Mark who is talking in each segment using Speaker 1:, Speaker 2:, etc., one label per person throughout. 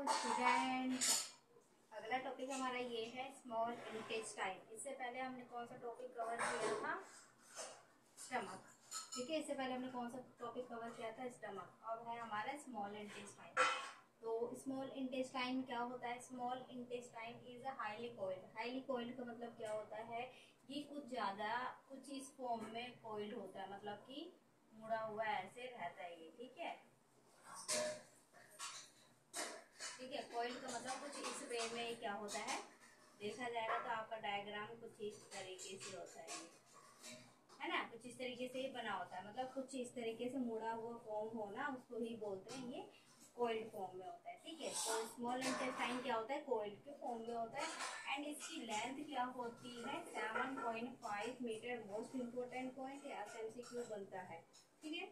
Speaker 1: Student, अगला topic हमारा ये है स्मॉल इंटेस्टाइन। इससे पहले हमने कौन सा टॉपिक कवर किया था? स्टमक। ठीक है, इससे पहले हमने कौन सा टॉपिक कवर किया था? स्टमक। अब है हमारा स्मॉल इंटेस्टाइन। तो स्मॉल इंटेस्टाइन क्या होता है? Small intestine is a highly coiled. Highly coiled का मतलब क्या होता है? ये कुछ ज्यादा कुछ इस फॉर्म में कोइल्ड होता है, मतलब कि मुड़ा हुआ ऐसे रहता है ये। ठीक है, ठीक है। कोइल का मतलब कुछ इस वे में क्या होता है, देखा जाएगा तो आपका डायग्राम कुछ इस तरीके से होता है ना, कुछ इस तरीके से ही बना होता है, मतलब कुछ इस तरीके से मुड़ा हुआ फॉर्म होना, उसको ही बोलते हैं ये कोइल्ड फॉर्म में होता है। ठीक है, तो स्मॉल इंटेस्टाइन क्या होता है? कोइल्ड के फॉर्म में होता है। एंड इसकी लेंथ क्या होती है? 7.5 मीटर। मोस्ट इम्पोर्टेंट पॉइंट है, एमसीक्यू बनता है। ठीक है,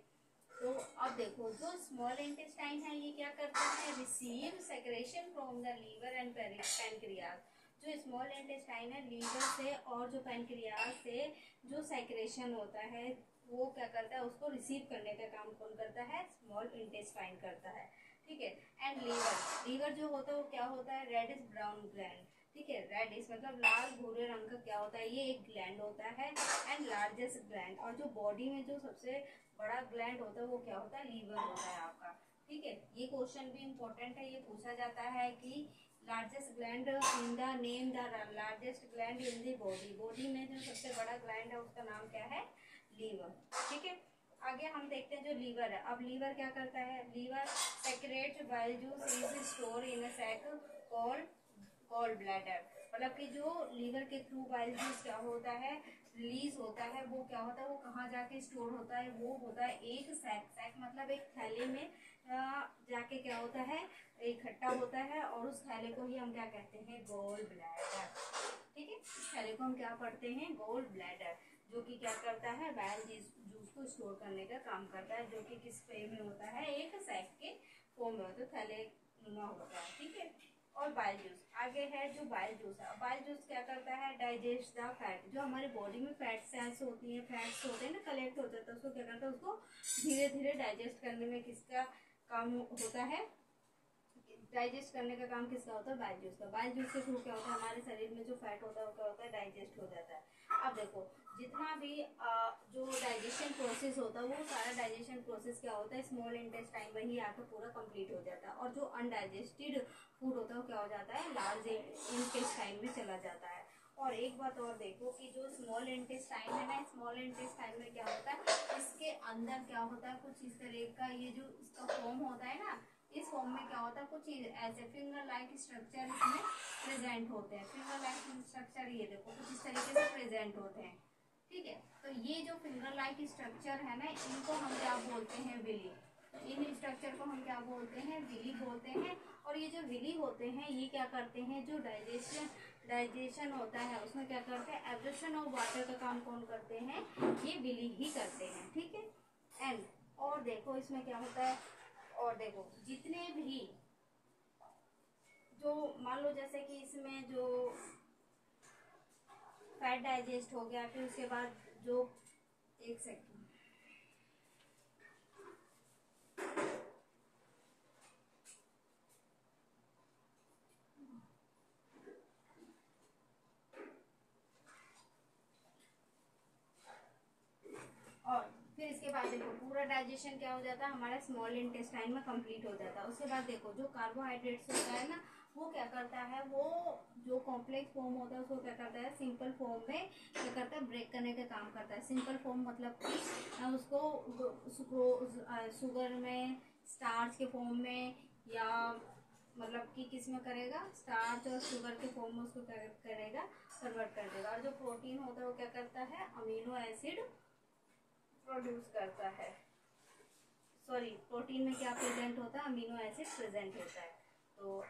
Speaker 1: तो अब देखो, जो स्मॉल इंटेस्टाइन है ये क्या करता है? Receive secretion from the liver and pancreas. जो स्मॉल इंटेस्टाइन है, लीवर से और जो पैनक्रियाज से जो सेक्रेशन होता है वो क्या करता है? उसको रिसीव करने का काम कौन करता है? स्मॉल इंटेस्टाइन करता है। ठीक है, एंड लीवर, लीवर जो होता है वो क्या होता है? Reddish brown gland. ठीक है, रेडिश मतलब लाल भूरे रंग का क्या होता है? ये एक ग्लैंड होता है एंड लार्जेस्ट ग्लैंड। और जो बॉडी में जो सबसे बड़ा ग्लैंड होता है वो क्या होता है? लीवर होता है आपका। ठीक है, ये क्वेश्चन भी इम्पोर्टेंट है, ये पूछा जाता है कि largest gland in the name the largest gland in the body. Body में जो सबसे बड़ा ग्लैंड है उसका नाम क्या है? लीवर। ठीक है, आगे हम देखते हैं जो लीवर है। अब लीवर क्या करता है? Liver secretes bile juice is store in a sac called gall bladder. मतलब कि जो लीवर के थ्रू बाइल जूस क्या होता है? रिलीज होता है, वो क्या होता है? वो कहाँ जाके स्टोर होता है? वो होता है एक सैक। सैक मतलब एक थैले में जाके क्या होता है? इकट्ठा होता है, और उस थैले को ही हम क्या कहते हैं? Gall bladder. ठीक है, इस थैले को हम क्या पढ़ते हैं? गॉल ब्लैडर, जो कि क्या करता है? बाइल जूस को स्टोर करने का काम करता है, जो कि किस फॉर्म में होता है? एक सैक के फॉर्म में होता है, थैले नुमा होता है। ठीक है, और बाइल जूस आगे है। जो बाइल जूस है, बाइल जूस क्या करता है? Digest the fat. जो हमारे बॉडी में फैट सेल्स होती है, फैट्स होते हैं ना, कलेक्ट होते हैं, तो उसको क्या करता है? उसको धीरे धीरे डाइजेस्ट करने में किसका काम होता है? डाइजेस्ट करने का काम किसका होता है? बाइल जूस का। बाइल जूस के थ्रू क्या होता है? हमारे शरीर में जो फैट होता है वो क्या होता है? डाइजेस्ट हो जाता है। अब देखो, जितना भी जो डाइजेशन प्रोसेस होता है वो सारा डाइजेशन प्रोसेस क्या होता है? स्मॉल इंटेस्टाइन में ही आकर पूरा कंप्लीट हो जाता है। और जो अनडाइजेस्टेड फूड होता है वो क्या हो जाता है? लार्ज इंटेस्टाइन में चला जाता है। और एक बात और देखो कि जो स्मॉल इंटेस्टाइन है ना, स्मॉल इंटेस्टाइन में क्या होता है? इसके अंदर क्या होता है? कुछ इस तरह का ये जो इसका फॉर्म होता है ना, इस फॉर्म में क्या होता है? कुछ ऐसे फिंगर लाइक स्ट्रक्चर इसमें प्रेजेंट होते हैं। फिंगर लाइक स्ट्रक्चर ये देखो कुछ इस तरीके से प्रेजेंट होते हैं। ठीक है, तो ये जो फिंगर लाइक स्ट्रक्चर है ना, इनको हम क्या बोलते हैं? विली। तो इन स्ट्रक्चर को हम क्या बोलते हैं? विली बोलते हैं। और ये जो विली होते हैं ये क्या करते हैं? जो डाइजेशन होता है उसमें क्या करते हैं? एब्जॉर्प्शन ऑफ वाटर का काम कौन करते हैं? ये विली ही करते हैं। ठीक है, एंड और देखो इसमें क्या होता है? और देखो, जितने भी जो मान लो जैसे कि इसमें जो फैट डाइजेस्ट हो गया, फिर उसके बाद जो एक सेकंड, और फिर इसके बाद देखो पूरा डाइजेशन क्या हो जाता है? हमारा स्मॉल इंटेस्टाइन में कंप्लीट हो जाता है। उसके बाद देखो जो कार्बोहाइड्रेट्स होता है ना, वो क्या करता है? वो जो कॉम्प्लेक्स फॉर्म होता है उसको क्या करता है? सिंपल फॉर्म में क्या करता है? ब्रेक करने का काम करता है। सिंपल फॉर्म मतलब कि उसको शुगर में, स्टार्च के फॉर्म में, या मतलब कि किस में करेगा? स्टार्च और शुगर के फॉर्म में उसको करेगा, कन्वर्ट कर देगा। और जो प्रोटीन होता है वो क्या करता है? अमीनो एसिड प्रोड्यूस करता है। सॉरी, प्रोटीन में क्या प्रेजेंट होता है? अमीनो एसिड प्रेजेंट होता है। तो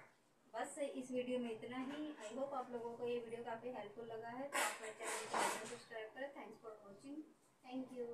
Speaker 1: बस इस वीडियो में इतना ही। आई होप आप लोगों को ये वीडियो काफ़ी हेल्पफुल लगा है। तो आप मेरे चैनल को सब्सक्राइब करें। Thanks for watching. Thank you.